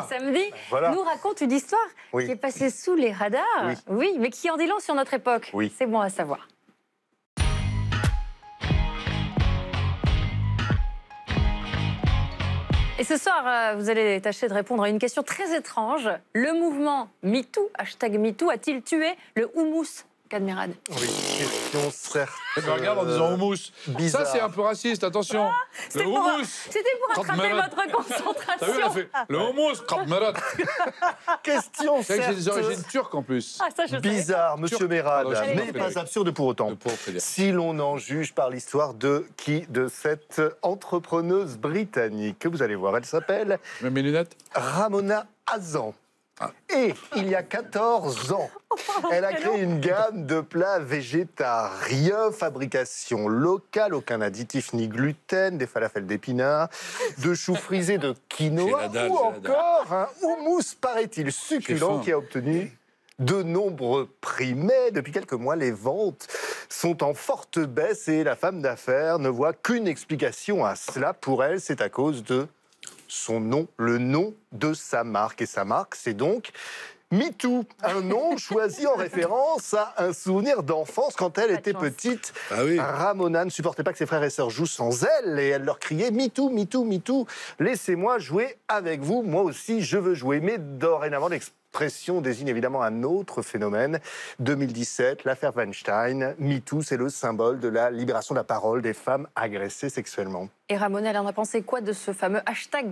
Samedi, Voilà. nous raconte une histoire qui est passée sous les radars, oui, mais qui en dit long sur notre époque. Oui. C'est bon à savoir. Et ce soir, vous allez tâcher de répondre à une question très étrange. Le mouvement MeToo, #MeToo, a-t-il tué le houmous, Cadmerade? Oui, question certes. Je regarde en disant houmous. Bizarre. Ça, c'est un peu raciste, attention. Le C'était pour attraper votre T'as vu, elle a concentration. fait le houmous, Krabmerat. Question C'est vrai que j'ai des origines certes. turques en plus. Ah, ça, je savais. Bizarre, monsieur Turc. Mérad, Pardon, mais Frédéric. pas absurde pour autant. Le pauvre Frédéric. Si l'on en juge par l'histoire de cette entrepreneuse britannique, que vous allez voir, elle s'appelle Même mes lunettes. Ramona Hazan. Ah. Et il y a 14 ans, elle a créé une gamme de plats végétariens, fabrication locale, aucun additif ni gluten, des falafels d'épinards, de choux frisés de quinoa J'ai la dalle, ou j'ai la dalle. encore un houmous, paraît-il, J'ai succulent faim. qui a obtenu de nombreux prix. Mais depuis quelques mois, les ventes sont en forte baisse et la femme d'affaires ne voit qu'une explication à cela. Pour elle, c'est à cause de son nom, le nom de sa marque. Et sa marque, c'est donc MeToo, un nom choisi en référence à un souvenir d'enfance quand elle Pas de était chance. petite. Ah oui. Ramona ne supportait pas que ses frères et sœurs jouent sans elle et elle leur criait MeToo, MeToo, MeToo. Laissez-moi jouer avec vous, moi aussi je veux jouer. Mais dorénavant, l'expression désigne évidemment un autre phénomène. 2017, l'affaire Weinstein. MeToo, c'est le symbole de la libération de la parole des femmes agressées sexuellement. Et Ramona, elle en a pensé quoi de ce fameux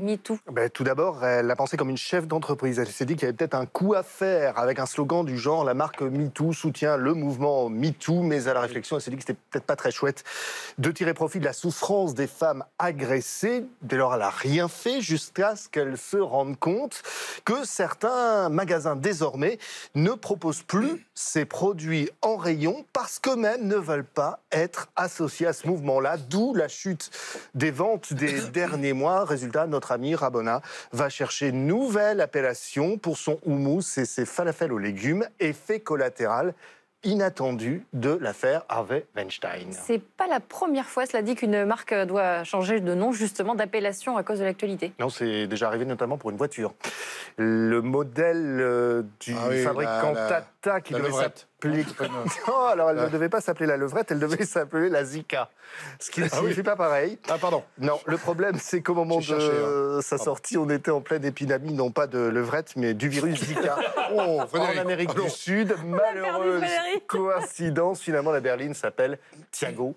#MeToo? Tout d'abord, elle l'a pensé comme une chef d'entreprise. Elle s'est dit qu'il y avait peut-être un coup à faire avec un slogan du genre « La marque MeToo soutient le mouvement MeToo ». Mais à la réflexion, elle s'est dit que c'était peut-être pas très chouette de tirer profit de la souffrance des femmes agressées. Dès lors, elle n'a rien fait jusqu'à ce qu'elle se rende compte que certains magasins, désormais, ne proposent plus ces produits en rayon parce qu'eux-mêmes ne veulent pas être associés à ce mouvement-là. D'où la chute des ventes des derniers mois. Résultat, notre ami Ramona va chercher une nouvelle appellation pour son houmous et ses falafels aux légumes. Effet collatéral inattendu de l'affaire Harvey Weinstein. C'est pas la première fois, cela dit, qu'une marque doit changer de nom, justement, d'appellation à cause de l'actualité. Non, c'est déjà arrivé notamment pour une voiture. Le modèle du fabricant Tata qui la devait levrette. s'appeler... Non, alors elle ne devait pas s'appeler la levrette, elle devait s'appeler la Zika. Ce qui ne signifie pas pareil. Ah, pardon. Non, le problème, c'est qu'au moment J'ai de cherché, sa sortie, on était en pleine épidémie, non pas de levrette, mais du virus Zika. Oh, En Frédéric. Amérique Allons. du Sud, malheureuse Frédéric. coïncidence, finalement la berline s'appelle Thiago.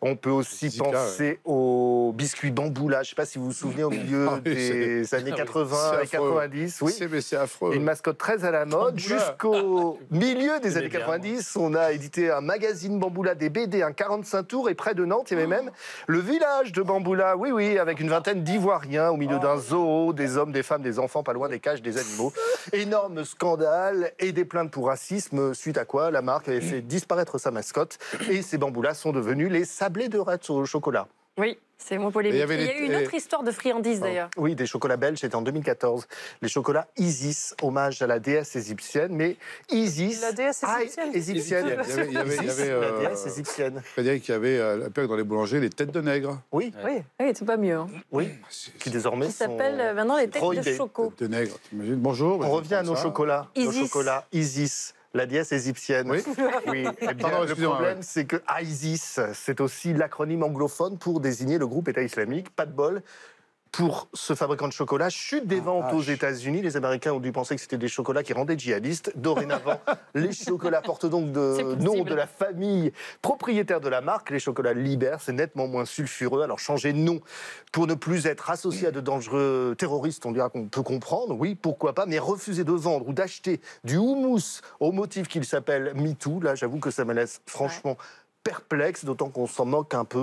On peut aussi Zika, penser au biscuit Bamboula. Je ne sais pas si vous vous souvenez, au milieu Ah oui, des années 80 et c'est affreux. 90. Oui. Mais c'est affreux. Une mascotte très à la mode. Bamboula. Jusqu'au milieu des années bien, 90, on a édité un magazine Bamboula, des BD, un 45 tours. Et près de Nantes, il y avait même le village de Bamboula. Oui, oui, avec une vingtaine d'Ivoiriens au milieu d'un zoo, des hommes, des femmes, des enfants, pas loin des cages des animaux. Énorme scandale et des plaintes pour racisme, suite à quoi la marque avait fait disparaître sa mascotte. Et ces Bamboulas sont devenus les sablés de Retz au chocolat. Oui, c'est moins polémique. Et il y avait Il y a les- eu une autre histoire de friandises, d'ailleurs. Oui, des chocolats belges, c'était en 2014. Les chocolats Isis, hommage à la déesse égyptienne, mais Isis... La déesse égyptienne. égyptienne. Il y avait, Isis, la déesse égyptienne. Frédéric, il y avait à l'époque dans les boulangers les têtes de nègre. Oui, Oui. Oui, c'est pas mieux. Hein. oui, qui désormais Qui s'appelle maintenant les têtes de prohibés. choco. Têtes de nègre, t'imagines. Bonjour. On revient à nos chocolats. Nos Isis. chocolats Isis. La déesse égyptienne. Oui. Oui. Eh bien, Pardon, le excusez-moi, problème, ouais. c'est que ISIS, c'est aussi l'acronyme anglophone pour désigner le groupe État islamique. Pas de bol. Pour ce fabricant de chocolat, chute des ventes aux États-Unis. Les Américains ont dû penser que c'était des chocolats qui rendaient djihadistes. Dorénavant, les chocolats portent donc C'est de possible. nom de la famille propriétaire de la marque. Les chocolats Liber, c'est nettement moins sulfureux. Alors changer de nom pour ne plus être associé à de dangereux terroristes, on dira qu'on peut comprendre. Oui, pourquoi pas. Mais refuser de vendre ou d'acheter du houmous au motif qu'il s'appelle MeToo, là, j'avoue que ça me laisse franchement perplexe, d'autant qu'on s'en moque un peu.